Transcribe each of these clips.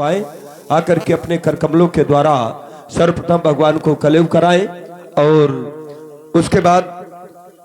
आए आकर के अपने कर कमलों के द्वारा सर्वप्रथम भगवान को कलेव कराएं। और उसके बाद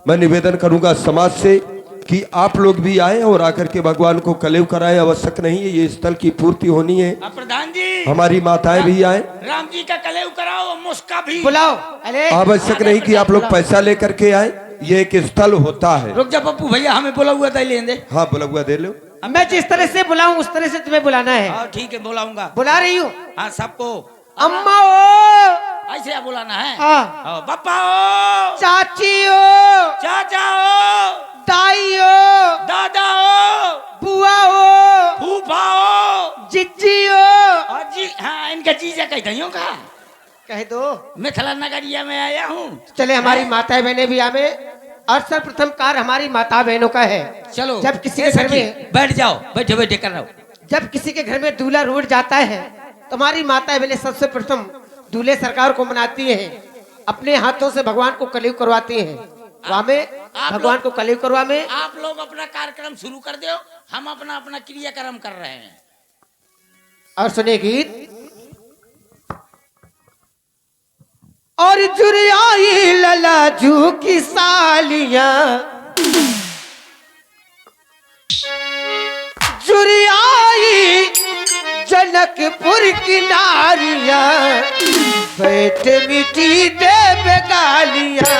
मैं निवेदन करूंगा समाज से कि आप लोग भी आए और आकर के भगवान को कलेव कराएं। आवश्यक नहीं है, ये स्थल की पूर्ति होनी है। प्रधान जी, हमारी माताएं भी आए, राम जी का कलेव कराओ, मुस्का भी बुलाओ। अरे आवश्यक नहीं कि आप लोग पैसा लेकर के आए, ये एक स्थल होता है। रुक जा पप्पू भैया, हमें बोला हुआ था लेंदे। हाँ बोला हुआ दे लो। मैं जिस तरह से बुलाऊं उस तरह से तुम्हें बुलाना है। हाँ ठीक है, बुलाऊंगा। बुला रही हूँ। हाँ सबको अम्मा ओ, ऐसे आप बुलाना है। हाँ। पापा ओ, चाची ओ, चाचा ओ, ताई ओ, दादा ओ, बुआ ओ, फूफा ओ, जिज्जी ओ। और जी हाँ, इनका जीजा कह दइयो का कह दो। मैं थला नगरिया में आया हूँ। चले हमारी माता बहनें भी आवे और सर्वप्रथम कार्य हमारी माता बहनों का है। चलो जब किसी के घर में बैठ जाओ, बैठे बैठे कर रहा हूँ। जब किसी के घर में दूल्हा रूठ जाता है तो हमारी माता बहनें सबसे प्रथम दूल्हे सरकार को मनाती है, अपने हाथों से भगवान को कलेव करवाती है। वहाँ में भगवान को कलेव करवा में आप लोग अपना कार्यक्रम शुरू कर दो, हम अपना अपना क्रियाक्रम कर रहे हैं। और सुने गीत। और जुरियाई ललाजू की सालियां, जुरियाई जनकपुर की नारियां, बैठ मिट्टी दे बेगालियां।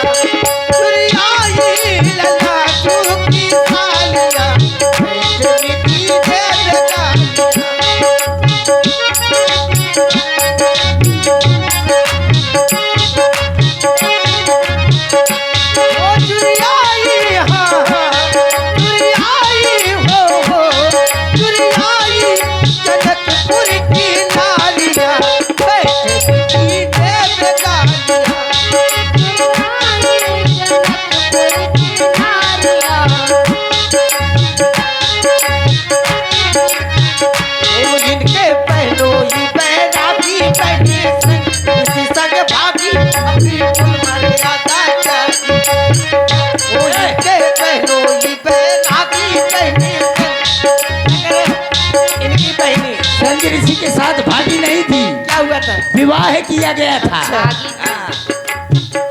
जुरियाई ललाजू की सालियां, बैठ मिट्टी दे बेगालियां। ऋषि के साथ भागी नहीं थी, क्या हुआ था? विवाह किया गया था।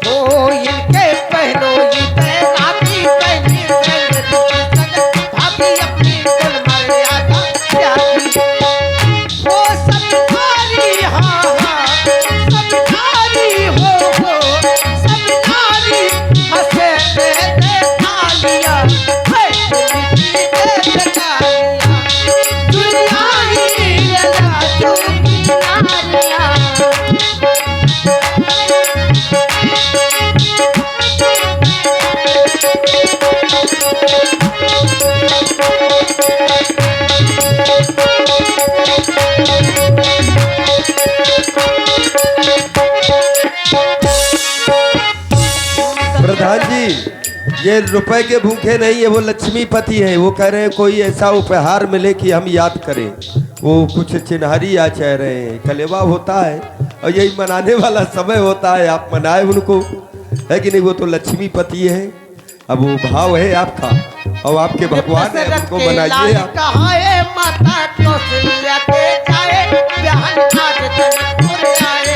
ओ इनके पहनो ये पहनाती पहनी भाभी अपनी कुल मर्यादा त्यागी। ओ सबकारी हाँ हाँ सबकारी हो सबकारी हंसे दे तालियां, प्रधान जी, ये रुपए के भूखे नहीं है, वो लक्ष्मीपति है। वो कह रहे हैं कोई ऐसा उपहार मिले कि हम याद करें। वो कुछ चिन्हारी या चाह रहे हैं, कलेवा होता है और यही मनाने वाला समय होता है, आप मनाए उनको, है कि नहीं। वो तो लक्ष्मीपति है, अब वो भाव है आपका और आपके भगवान है, उनको मनाइए आप। माता कौशल्या के जाए बहन आज जनकपुर आए।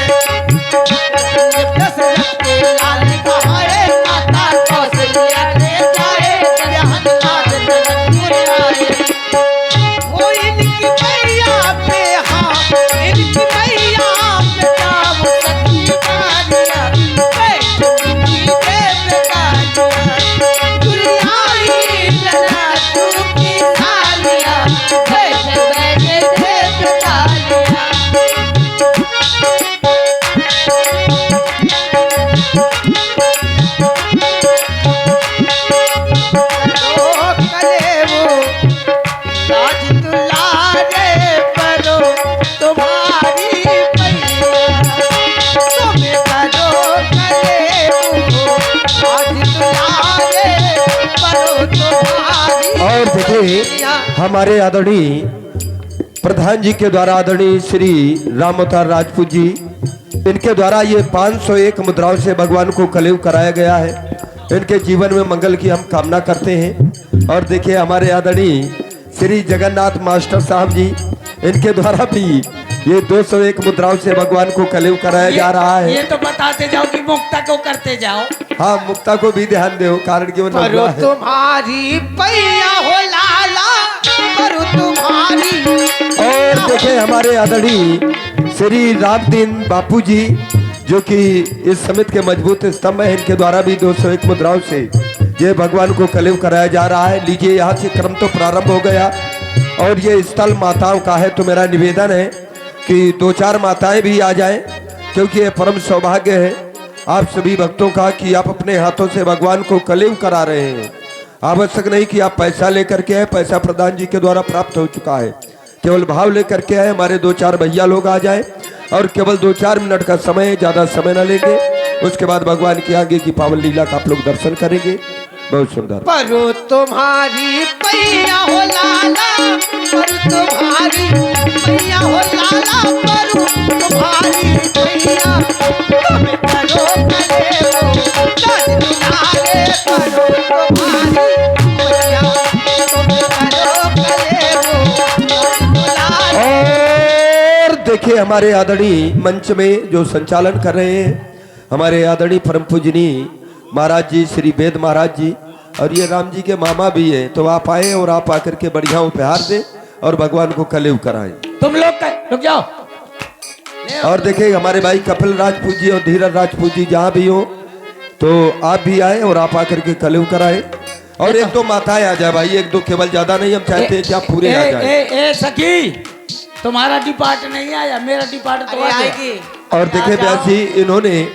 दशरथ के लाल कहाए माता कौशल्या के जाए बहन आज जनकपुर आए। वो इनकी मैया पे हाँ इनकी मैया पे नाम सखी कालिया, बैठ मिट्टी दे बेगालिया। दुरियाई ललाजू की सालिया, बैठ बैठ दे बेगालिया। और देखिए हमारे आदरणीय प्रधान जी के द्वारा आदरणीय श्री राम अवतार राजपूत जी, इनके द्वारा ये 501 मुद्राओं से भगवान को कलेव कराया गया है। इनके जीवन में मंगल की हम कामना करते हैं। और देखिए हमारे आदरणीय श्री जगन्नाथ मास्टर साहब जी, इनके द्वारा भी ये 201 मुद्राओं से भगवान को कलेव कराया जा रहा है। ये तो बताते जाओ कि मुक्ता को करते जाओ। हाँ, मुक्ता को भी ध्यान दो, कारण कि वो करो नवला है। तुम्हारी पैया हो लाला, करो तुम्हारी। और देखे हमारे आदरणीय श्री रामदीन बापू जी, जो कि इस समिति के मजबूत स्तंभ है, इनके द्वारा भी 201 मुद्राओं से ये भगवान को कलेव कराया जा रहा है। लीजिए, यहाँ से क्रम तो प्रारंभ हो गया और ये स्थल माताओं का है, तो मेरा निवेदन है कि 2-4 माताएं भी आ जाएं, क्योंकि ये परम सौभाग्य है आप सभी भक्तों का कि आप अपने हाथों से भगवान को कलेव करा रहे हैं। आवश्यक नहीं कि आप पैसा लेकर के आए, पैसा प्रधान जी के द्वारा प्राप्त हो चुका है। केवल भाव लेकर के आए। हमारे 2-4 भैया लोग आ जाए और केवल 2-4 मिनट का समय, ज़्यादा समय न लेंगे। उसके बाद भगवान की आगे की पावन लीला का आप लोग दर्शन करेंगे। बहुत सुंदर। परो तुम्हारी पैया हो लाला, परो तुम्हारी पैया हो लाला, परो तुम्हारी पैया। तुम करो कलेवो राज दुलारे, परो तुम्हारी पैया। तुम करो कलेवो राज दुलारे। और देखिए, हमारे आदरणीय मंच में जो संचालन कर रहे हैं हमारे आदरणीय परम पूजनीय महाराज जी श्री वेद महाराज जी, और ये राम जी के मामा भी हैं, तो आप आए और आप आकर के बढ़िया उपहार दें और भगवान को कलेव कराएं। तुम लोग रुक जाओ। और देखिए, हमारे भाई कपिल राजपूत जी और धीरज राजपूत जी जहाँ भी हो, तो आप भी आए और आप आकर के कलेव कराएं। और 1-2 माताएं आ जाए भाई, 1-2 केवल, ज्यादा नहीं। हम चाहते हैं कि आप पूरे आ जाए। ए सखी, तुम्हारा डिपार्ट नहीं आया, मेरा डिपार्ट तो आएगी। और देखिए व्यास जी, इन्होंने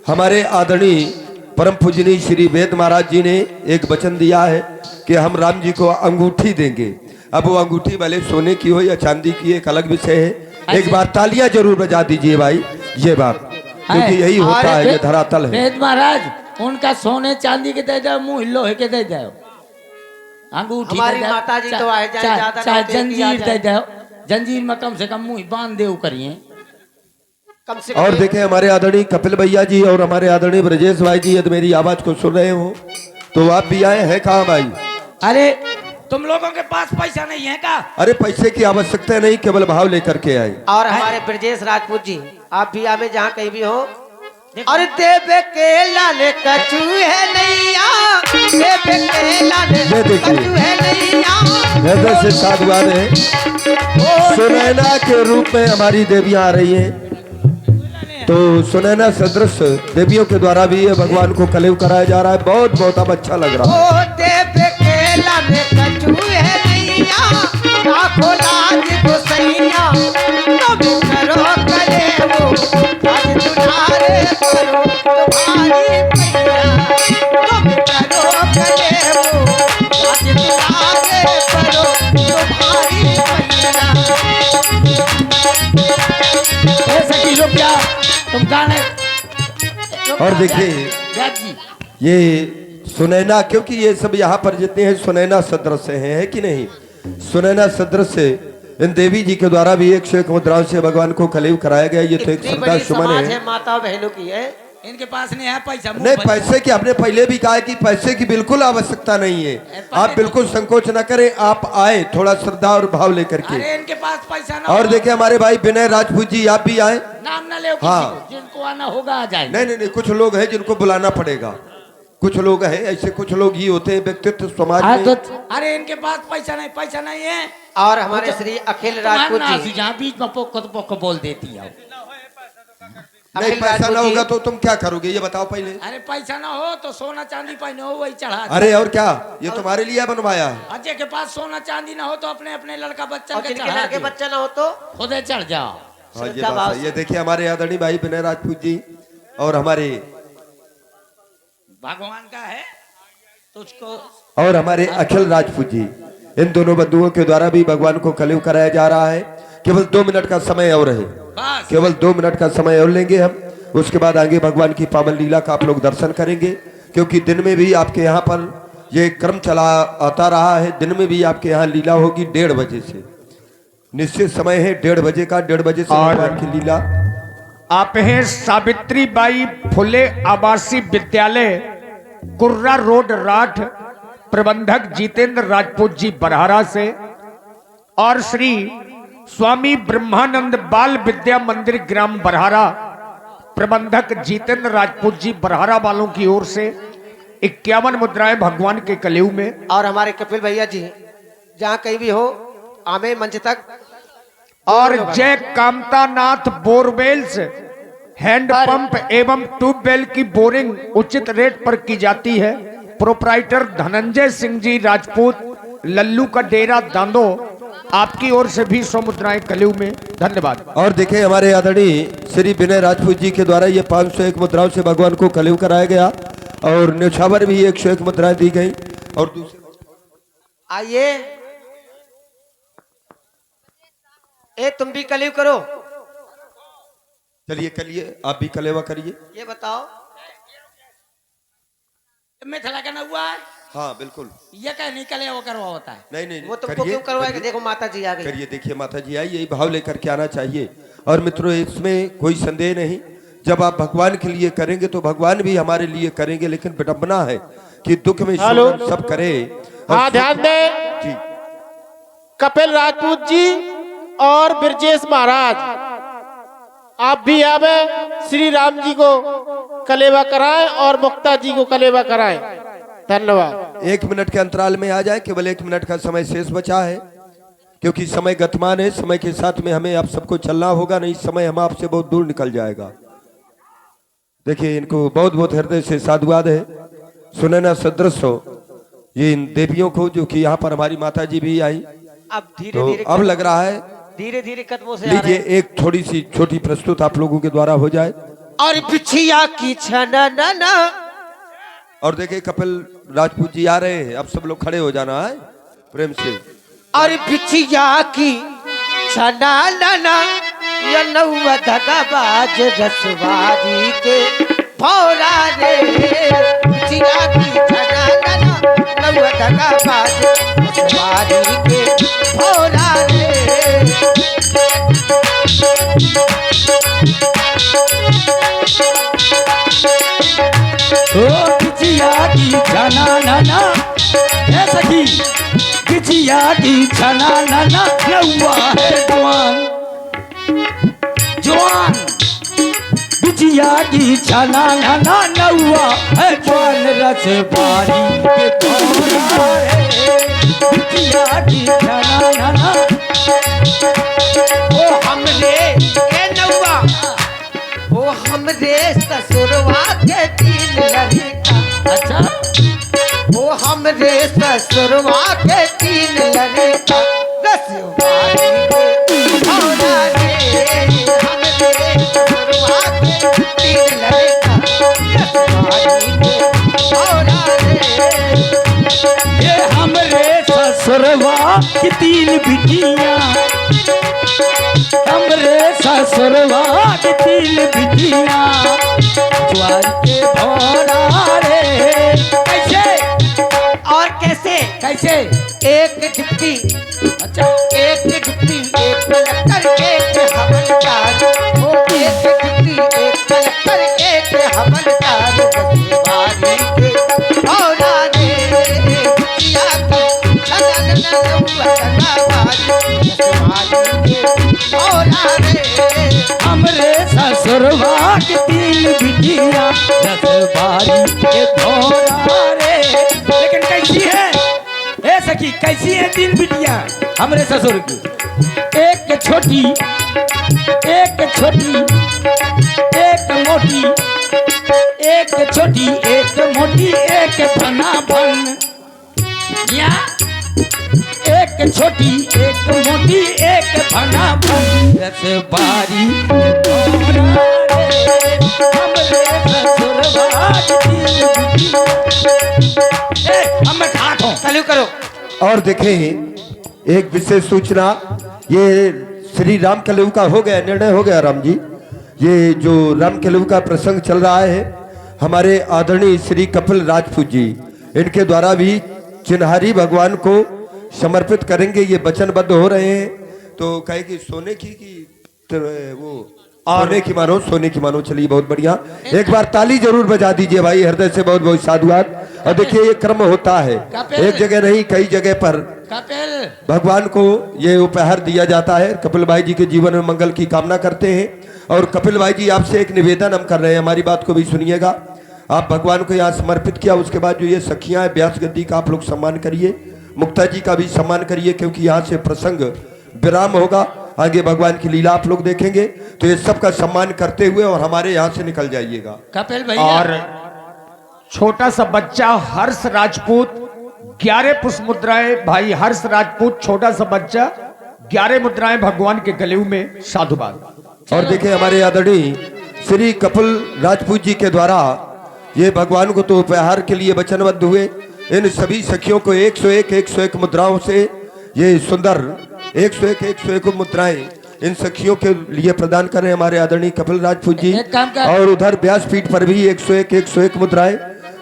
हमारे आदरणीय परम पूजनीय श्री वेद महाराज जी ने एक वचन दिया है कि हम राम जी को अंगूठी देंगे। अब वो अंगूठी भले सोने की हो या चांदी की, एक अलग विषय है। एक बार तालियां जरूर बजा दीजिए भाई, ये बात, क्योंकि यही होता है, ये धरातल है। वेद महाराज, उनका सोने चांदी के दे दो, मुंह लोहे के दे दो, अंगूठी हमारी माता जी तो आए जाए, ज्यादा चाहे ना देगी, आ जंजीर दे दो, जंजीर में कम से कम मुंह बांध दे करिए। कम से कम। और देखें, हमारे आदरणीय कपिल भैया जी और हमारे आदरणीय ब्रजेश भाई जी, यदि मेरी आवाज को सुन रहे हो तो आप भी आए हैं। कहाँ भाई? अरे तुम लोगों के पास पैसा नहीं है का? अरे पैसे की आवश्यकता नहीं, केवल भाव लेकर के आए। और हमारे ब्रजेश राजपूत जी, आप भी आवे जहाँ कहीं भी हो। और देवे के लाले कछु है नैया, देवे के लाले कछु है नैया। हृदय से साधुवाद है। सुनैना के रूप में हमारी देवियां आ रही हैं, तो सुनैना सदृश देवियों के द्वारा भी ये भगवान को कलेव कराया जा रहा है। बहुत बहुत अब अच्छा लग रहा है। ओ देवे के लाले कछु है नैया, राखो लाज गोसैया। तुम करो कलेवो राज दुलारे, करो तुम्हारी पैया। तुम करो कलेवो राज दुलारे, करो तुम्हारी पैया। ऐसा की रुपया तुम गाने। और देखिए, जी, ये सुनैना, क्योंकि ये सब यहाँ पर जितने हैं सुनैना सदृश हैं, है कि नहीं? सुनैना सदृश से इन देवी जी के द्वारा भी 101 मुद्राओं से भगवान को कलेव कराया गया। ये तो एक श्रद्धा सुमन है। माता बहनों की है। इनके पास नहीं है पैसा। नहीं, पैसे की हमने पहले भी कहा है कि पैसे की बिल्कुल आवश्यकता नहीं है। आप बिल्कुल संकोच न करें, आप आए थोड़ा श्रद्धा और भाव लेकर के। अरे इनके पास पैसा ना। और देखिए, हमारे भाई विनय राजपूत जी, आप भी आए। नाम ना ले, हाँ। जिनको आना होगा आ जाए। नहीं, कुछ लोग हैं जिनको बुलाना पड़ेगा। कुछ लोग हैं ऐसे, कुछ लोग ही होते हैं व्यक्तित्व समाज में। अरे इनके पास पैसा नहीं है। और हमारे श्री अखिल राजपूत जी, जहाँ बीच में पोक बोल देती है। नहीं, पैसा ना होगा तो तुम क्या करोगे, ये बताओ पहले। अरे पैसा ना हो तो सोना चांदी पहने हो, वही चढ़ा। अरे और क्या, ये तुम्हारे लिए बनवाया है। अजय के पास सोना चांदी ना हो तो अपने अपने लड़का बच्चा के जिनके लड़के बच्चा ना हो तो खुदे चढ़ जाओ। हाँ, ये बात है। ये देखिए, हमारे आदरणीय भाई विनय राजपूत जी और हमारे भगवान का है तुझको, और हमारे अखिल राजपूत जी, इन दोनों बंधुओं के द्वारा भी भगवान को कलेव कराया जा रहा है। केवल 2 मिनट का समय और है, केवल 2 मिनट का समय और लेंगे हम। उसके बाद आगे भगवान की पावन लीला का आप लोग दर्शन करेंगे, क्योंकि दिन में भी आपके यहाँ पर ये क्रम चला आता रहा है। दिन में भी आपके यहाँ लीला होगी 1:30 बजे से, निश्चित समय है 1:30 बजे का। 1:30 बजे से भगवान की लीला। आप हैं सावित्री बाई फुले आवासीय विद्यालय, कुर्रा रोड, राठ, प्रबंधक जितेंद्र राजपूत जी बरहारा से, और श्री स्वामी ब्रह्मानंद बाल विद्या मंदिर ग्राम बरहारा प्रबंधक जितेंद्र राजपूत जी बरहारा वालों की ओर से 51 मुद्राएं भगवान के कलेऊ में। और हमारे कपिल भैया जी जहाँ कहीं भी हो आमे मंच तक। और जय कामता नाथ बोरवेल्स हैंड पंप एवं ट्यूबवेल की बोरिंग उचित रेट पर की जाती है। प्रोप्राइटर धनंजय सिंह जी राजपूत लल्लू का डेरा दांदो, आपकी ओर से भी 100 मुद्राएं कलेऊ में। धन्यवाद। और देखिए हमारे आदरणीय श्री विनय राजपूत जी के द्वारा ये 501 मुद्राओं से भगवान को कलेऊ कराया गया और न्यौछावर भी 101 मुद्राएं दी गई। और दूसरे आइए ए तुम भी कलीव करो। चलिए करिए, आप भी कलेवा करिए। ये बताओ मिथिला का हुआ है। हाँ बिल्कुल। ये क्या निकले वो करवा होता है। नहीं वो तुमको क्यों करवाएगा? देखो माता जी आ गई। करिए, देखिए माता जी आई, यही भाव लेकर के आना चाहिए। और मित्रों इसमें कोई संदेह नहीं, जब आप भगवान के लिए करेंगे तो भगवान भी हमारे लिए करेंगे। लेकिन विडंबना है कि दुख में सब करे। हाँ ध्यान दें, जी कपिल राजपूत जी और ब्रजेश महाराज, आप भी आवे श्री राम जी को कलेवा कराएं और मुक्ता जी को कलेवा कराएं। धन्यवाद। 1 मिनट के अंतराल में आ जाए, केवल 1 मिनट का समय शेष बचा है क्योंकि समय गतिमान है। समय के साथ में हमें आप सबको चलना होगा, नहीं समय हम आपसे बहुत दूर निकल जाएगा। देखिए इनको बहुत बहुत हृदय से साधुवाद है। सुनैना सदृश हो ये इन देवियों को, जो कि यहाँ पर हमारी माता जी भी आई। अब धीरे तो धीरे अब लग रहा है धीरे धीरे कदमों से आ रहे लीजिए हैं। एक थोड़ी सी छोटी प्रस्तुत आप लोगों के द्वारा हो जाए। और पिछिया की छना ना ना। और देखिए कपिल राजपूत जी आ रहे हैं, अब सब लोग खड़े हो जाना है प्रेम से। और पिछिया की छना ना ना ये नौवा धगाबाज रसवारी के भौरा रे। पिछिया की छना ना ना नौवा धगाबाज रसवारी के भौरा रे। ओ किचिया की छना नाना ए सखी, किचिया की छना नाना नौवा है जवान जवान। किचिया की छना नाना नौवा है जवान, रस बारी के भौरा रे। किचिया की छना नाना ओ हमरे ए नौवा, ओ हमरे ससुरवा के तीन लड़का। अच्छा वो हमरे ससुरवा के तीन लड़का रसवारी के भौरा रे। हमरे ससुरवा के तीन लड़का रसवारी के भौरा रे। ये हमरे ससुरवा की तीन बिटियां, हमरे ससुरवा की तीन बिटियां ज्वार के भौरा रे। कैसे और कैसे कैसे? एक डिप्टी, अच्छा एक डिप्टी एक कलक्टर एक हवलदार। वो एक डिप्टी एक कलक्टर एक हवलदार रसवारी के भौरा रे। पिछिया की छना ना नौवा धगाबाज रसवारी के भौरा रे। हमरे ससुरवा की तीन बिटियां रसवारी के भौरा रे। लेकिन कैसी है ए सखी, कैसी है तीन बिटियां हमरे ससुर की? एक छोटी एक छोटी एक मोटी, एक छोटी एक मोटी एक भना भन। या एक छोटी एक मोटी एक भना भन, रसवारी के भौरा रे। हमरे ससुरवा की तीन बिटियां। ए हम खात हो चालू करो। और देखें एक विशेष सूचना, ये श्री राम कलेऊ का हो गया, निर्णय हो गया राम जी। ये जो राम कलेऊ का प्रसंग चल रहा है, हमारे आदरणीय श्री कपिल राजपूत जी इनके द्वारा भी चिन्हारी भगवान को समर्पित करेंगे। ये वचनबद्ध हो रहे हैं। तो कहे कि सोने की वो सोने की मानो, सोने की मानो। चलिए बहुत बढ़िया, एक बार ताली जरूर बजा दीजिए भाई, हृदय से बहुत बहुत साधुवाद। और देखिए ये क्रम होता है, एक जगह नहीं कई जगह पर कपिल भगवान को ये उपहार दिया जाता है। कपिल भाई जी के जीवन में मंगल की कामना करते हैं। और कपिल भाई जी आपसे एक निवेदन हम कर रहे हैं, हमारी बात को भी सुनिएगा। आप भगवान को यहाँ समर्पित किया, उसके बाद जो ये सखियां हैं व्यास गद्दी का आप लोग सम्मान करिए, मुक्ता जी का भी सम्मान करिए, क्योंकि यहाँ से प्रसंग विराम होगा, आगे भगवान की लीला आप लोग देखेंगे। तो ये सबका सम्मान करते हुए और हमारे यहाँ से निकल जाइएगा। कपिल भैया और छोटा सा बच्चा हर्ष राजपूत 11 पुष्प मुद्राएं, भाई हर्ष राजपूत छोटा सा बच्चा 11 मुद्राएं भगवान के गले में। साधुवाद। और देखिए हमारे आदरणीय श्री कपिल राजपूत जी के द्वारा ये भगवान को तो उपहार के लिए वचनबद्ध हुए। इन सभी सखियों को 101 मुद्राओं से ये सुंदर 101 मुद्राएं इन सखियों के लिए प्रदान कर रहे हैं हमारे आदरणीय कपिल राजपूत जी। एक काम कर। और उधर व्यासपीठ पर भी 101 मुद्राएं,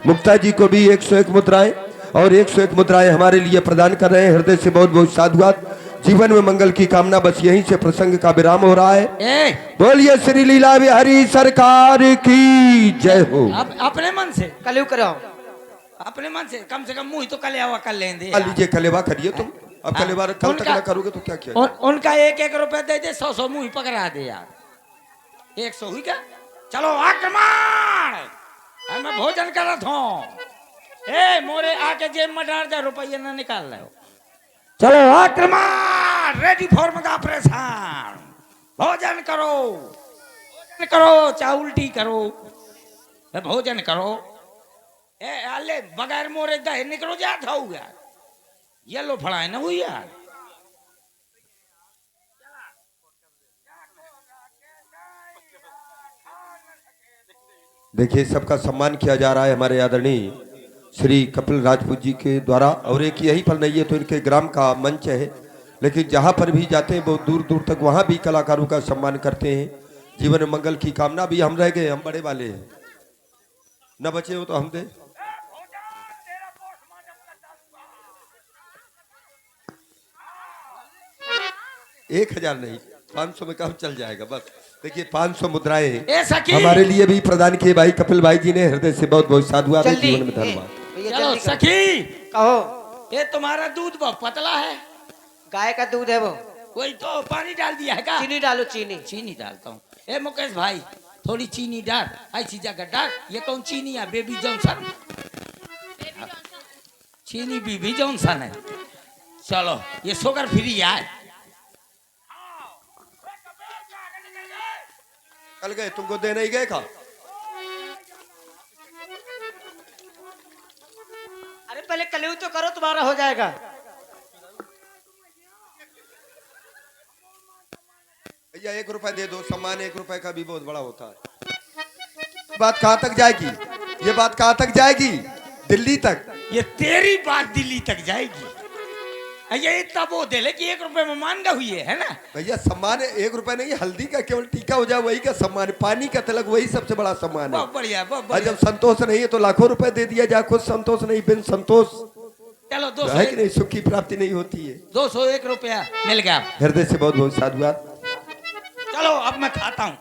मुक्ता जी को भी 101 मुद्राएं और 101 मुद्राएं हमारे लिए प्रदान कर रहे हैं। हृदय से बहुत बहुत साधुवाद। जीवन में मंगल की कामना, बस यहीं से प्रसंग का विराम हो रहा है। बोलिए श्री लीला बिहारी सरकार की जय हो। अपने मन से कलयुग करो, अपने मन से कम मुंह तो कलेवा कर लेंगे। लीजिए कलेवा करिए तुम। अब कलेवा कल तक ना करोगे तो क्या किया? उनका 1 रुपए दे दे, 100 मुंह पकड़ा दे यार। 100 हुई क्या? चलो आक्रमण, मैं भोजन कर रहा था। ए मोरे आके जेब में डाल दे, रुपये ना निकाल रहे हो। चलो आक्रमण, रेडी फॉर ऑपरेशन। भोजन करो, भोजन करो, चाहे उल्टी करो, भोजन करो। ए अले बगैर मोरे दे निकलो जाता होगा। ये लो फड़ाए ना हुई यार। देखिए सबका सम्मान किया जा रहा है हमारे आदरणीय श्री कपिल राजपूत जी के द्वारा। और एक यहीं पर नहीं है तो इनके ग्राम का मंच है, लेकिन जहां पर भी जाते हैं बहुत दूर दूर तक वहां भी कलाकारों का सम्मान करते हैं। जीवन में मंगल की कामना भी। हम रह गए, हम बड़े वाले हैं, न बचे हो तो हम दे। एक 1000 नहीं, 500 में काम चल जाएगा बस। देखिए 500 मुद्राएं हमारे लिए भी प्रदान किए भाई कपिल भाई जी ने। हृदय से बहुत बहुत साधुवाद है। जीवन में धन्यवाद। चलो सखी कहो, ये तुम्हारा दूध बहुत पतला है। गाय का दूध है वो। कोई तो पानी डाल दिया है क्या? चीनी डालो, चीनी। चीनी डालता हूँ। ए मुकेश भाई थोड़ी चीनी डाल, ऐसी जगह डाल। ये कौन चीनी है? Baby Johnson. चीनी बेबी जॉनसन है। चलो ये शुगर फ्री है। कल गए तुमको दे नहीं गए का? अरे पहले कलयुग तो करो, तुम्हारा हो जाएगा। भैया 1 रुपए दे दो, सम्मान 1 रुपए का भी बहुत बड़ा होता है। बात कहाँ तक जाएगी? ये बात कहाँ तक जाएगी? दिल्ली तक। ये तेरी बात दिल्ली तक जाएगी। ये इतना वो दे ले कि 1 रुपए में मांगा हुई है ना। भैया सम्मान 1 रुपए नहीं, हल्दी का केवल टीका हो जाए वही का सम्मान, पानी का तिलक वही सबसे बड़ा सम्मान है। बहुत बढ़िया, बहुत और बढ़िया। जब संतोष नहीं है तो लाखों रुपए दे दिया जाए, खुद संतोष नहीं, बिन संतोष चलो है कि नहीं, सुख की प्राप्ति नहीं होती है। 201 रुपया मिल गया। हृदय से बहुत बहुत साधुवाद। चलो अब मैं खाता हूँ।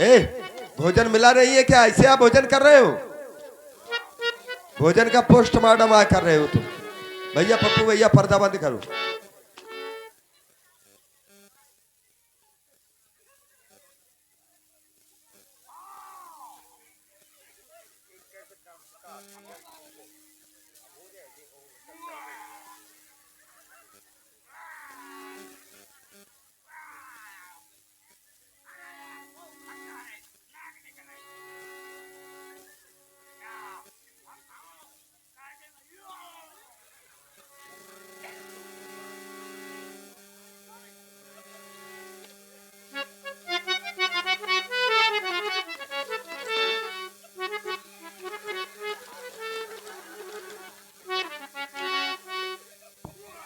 ए भोजन मिला नहीं है क्या? ऐसे आप भोजन कर रहे हो? भोजन का पोस्टमार्टम आ कर रहे हो तुम। भैया पप्पू भैया पर्दा बंद करो।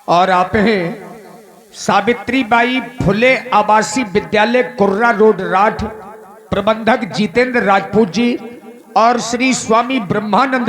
और आप हैं सावित्रीबाई फुले आवासीय विद्यालय कुर्रा रोड राठ, प्रबंधक जितेंद्र राजपूत जी और श्री स्वामी ब्रह्मानंद